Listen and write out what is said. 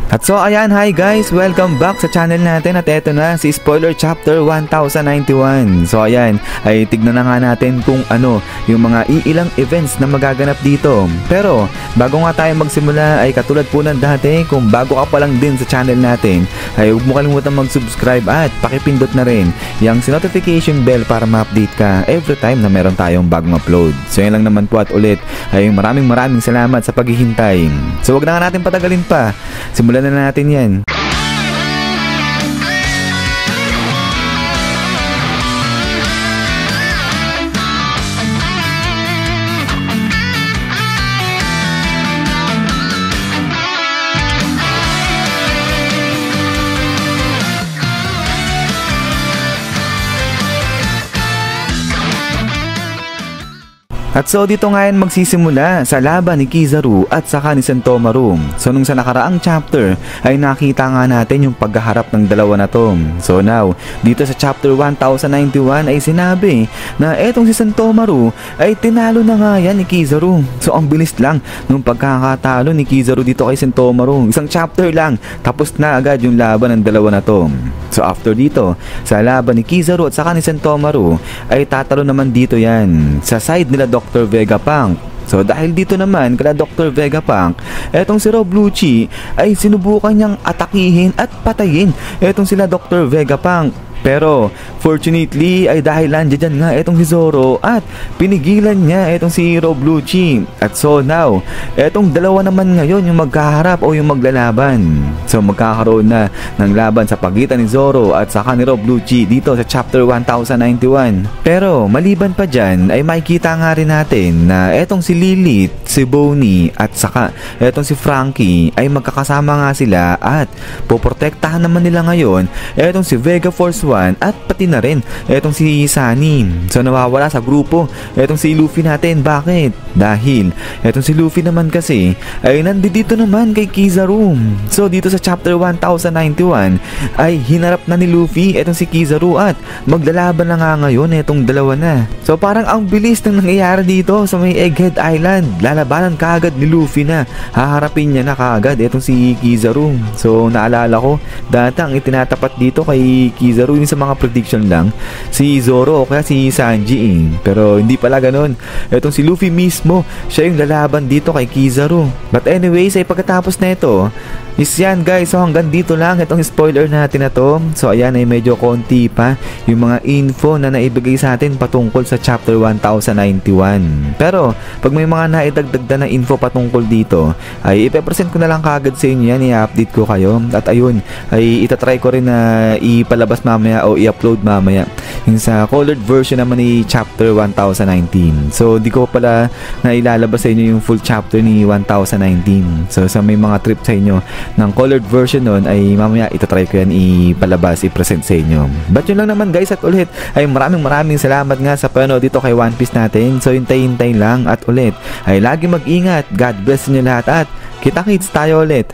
At so ayan, hi guys, welcome back sa channel natin at eto na si Spoiler Chapter 1091. So ayan, ay tignan na nga natin kung ano yung mga iilang events na magaganap dito. Pero bago nga tayo magsimula ay katulad po ng dati, kung bago ka pa lang din sa channel natin ay huwag mo kalimutan mag-subscribe at pakipindot na rin yung notification bell para ma-update ka every time na meron tayong bagong upload. So yan lang naman po at ulit ay maraming salamat sa paghihintay. So wag na nga natin patagalin pa, simulan na natin yan. At so dito ngayon magsisimula sa laban ni Kizaru at saka ni Sentomaru. So nung sa nakaraang chapter ay nakita nga natin yung paghaharap ng dalawa na to. So now, dito sa chapter 1091 ay sinabi na etong si Sentomaru ay tinalo na nga yan ni Kizaru. So ang bilis lang nung pagkakatalo ni Kizaru dito kay Sentomaru. Isang chapter lang, tapos na agad yung laban ng dalawa na to. So after dito, sa laban ni Kizaru at saka ni Sentomaru ay tatalo naman dito yan sa side nila Dr. Vegapunk. So dahil dito naman kala Dr. Vegapunk, etong si Rob Lucci ay sinubukan niyang atakihin at patayin etong sila Dr. Vegapunk. Pero fortunately ay dahil nandiyan nga etong si Zoro at pinigilan niya etong si Rob Lucci. At so now, etong dalawa naman ngayon yung magkaharap o yung maglalaban. So magkakaroon na ng laban sa pagitan ni Zoro at saka ni Rob Lucci dito sa chapter 1091. Pero maliban pa dyan ay makikita nga rin natin na etong si Lilith, si Bonnie at saka etong si Franky ay magkakasama nga sila at poprotektahan naman nila ngayon etong si Vega Force 1 at pati na rin etong si Sunny. So nawawala sa grupo etong si Luffy natin. Bakit? Dahil etong si Luffy naman kasi ay nandito naman kay Kizaru. So dito sa chapter 1091 ay hinarap na ni Luffy etong si Kizaru at maglalaban na nga ngayon etong dalawa na. So parang ang bilis ng nangyayari dito sa may Egghead Island. Lalabanan kaagad ni Luffy na haharapin niya na kaagad etong si Kizaru. So naalala ko dati ang itinatapat dito kay Kizaru sa mga prediction lang si Zoro o kaya si Sanji pero hindi pala ganun. Etong si Luffy mismo siya yung lalaban dito kay Kizaru. But anyways ay pagkatapos na ito is yan guys. So hanggang dito lang itong spoiler natin na to. So ayan ay medyo konti pa yung mga info na naibigay sa atin patungkol sa chapter 1091. Pero pag may mga naidagdag na info patungkol dito ay ipepresent ko na lang kagad sa inyo yan, i-update ko kayo. At ayun ay itatry ko rin na ipalabas mamaya o i-upload mamaya yung sa colored version naman ni chapter 1019. So di ko pala na ilalabas sa inyo yung full chapter ni 1019. So sa may mga trip sa inyo ng colored version nun ay mamaya itatry ko yan ipalabas, i-present sa inyo. But yun lang naman guys at ulit ay maraming salamat nga sa panood dito kay One Piece natin. So hintay lang at ulit ay lagi mag-ingat. God bless niyo lahat at kita-kits tayo ulit.